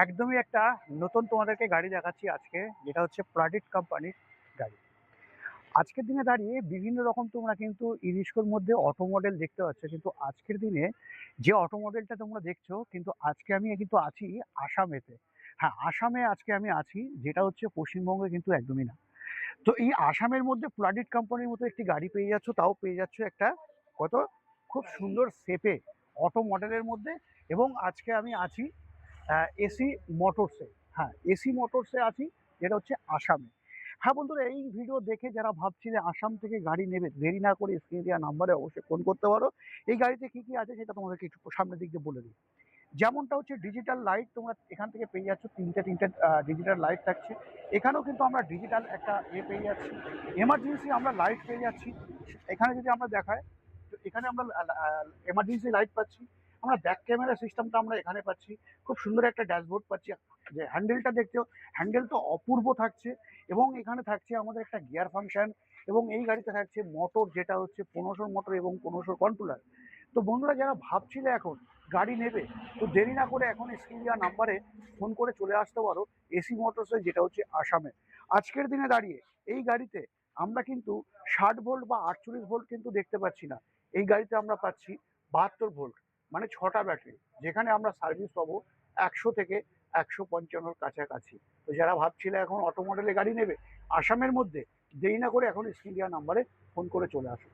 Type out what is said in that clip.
একদমই একটা নতুন তোমাদেরকে গাড়ি দেখাচ্ছি আজকে, যেটা হচ্ছে প্রাডিট কোম্পানির গাড়ি। আজকের দিনে দাঁড়িয়ে বিভিন্ন রকম তোমরা কিন্তু ইরিস্কোর মধ্যে অটো মডেল দেখতে পাচ্ছ, কিন্তু আজকের দিনে যে অটো মডেলটা তোমরা দেখছো, কিন্তু আজকে আমি কিন্তু আছি আসামেতে। হ্যাঁ, আসামে আজকে আমি আছি, যেটা হচ্ছে পশ্চিমবঙ্গে কিন্তু একদমই না। তো এই আসামের মধ্যে প্লাডিট কোম্পানির মতো একটি গাড়ি পেয়ে যাচ্ছ, তাও পেয়ে যাচ্ছ একটা কত খুব সুন্দর শেপে অটো মডেলের মধ্যে। এবং আজকে আমি আছি এসি মোটরসে। হ্যাঁ, এসি মোটরসে আছি, যেটা হচ্ছে আসামে। হ্যাঁ বন্ধুরা, এই ভিডিও দেখে যারা ভাবছিলে আসাম থেকে গাড়ি নেবে, দেরি না করে স্ক্রিনে দেওয়া নাম্বারে অবশ্যই ফোন করতে পারো। এই গাড়িতে কি কি আছে সেটা তোমাদেরকে একটু সামনের দিক দিয়ে বলে দিই। যেমনটা হচ্ছে ডিজিটাল লাইট তোমরা এখান থেকে পেয়ে যাচ্ছ, তিনটে তিনটে ডিজিটাল লাইট থাকছে। এখানেও কিন্তু আমরা ডিজিটাল একটা পেয়ে যাচ্ছি। এমার্জেন্সি আমরা লাইট পেয়ে যাচ্ছি। এখানে যদি আমরা দেখায়, তো এখানে আমরা এমার্জেন্সি লাইট পাচ্ছি। আমরা ব্যাক ক্যামেরা সিস্টেমটা আমরা এখানে পাচ্ছি। খুব সুন্দর একটা ড্যাশবোর্ড পাচ্ছি। যে হ্যান্ডেলটা দেখছো, হ্যান্ডেল তো অপূর্ব থাকছে। এবং এখানে থাকছে আমাদের একটা গিয়ার ফাংশন। এবং এই গাড়িতে থাকছে মোটর, যেটা হচ্ছে 1500 মোটর এবং 1500 কন্ট্রোলার। তো বন্ধুরা, যারা ভাবছিলে এখন গাড়ি নেবে, তো দেরি না করে এখন স্ক্রিন দেওয়া নাম্বারে ফোন করে চলে আসতে পারো এসি মোটরসে, যেটা হচ্ছে আসামে। আজকের দিনে দাঁড়িয়ে এই গাড়িতে আমরা কিন্তু 60 ভোল্ট বা 48 ভোল্ট কিন্তু দেখতে পাচ্ছি না। এই গাড়িতে আমরা পাচ্ছি 72 ভোল্ট, মানে 6টা ব্যাটারি, যেখানে আমরা সার্ভিস পাবো 100 থেকে 155 কাছাকাছি। তো যারা ভাবছিলে এখন অটো মডেলে গাড়ি নেবে আসামের মধ্যে, দেরি না করে এখন স্ক্রিন দেওয়া নাম্বারে ফোন করে চলে আসো।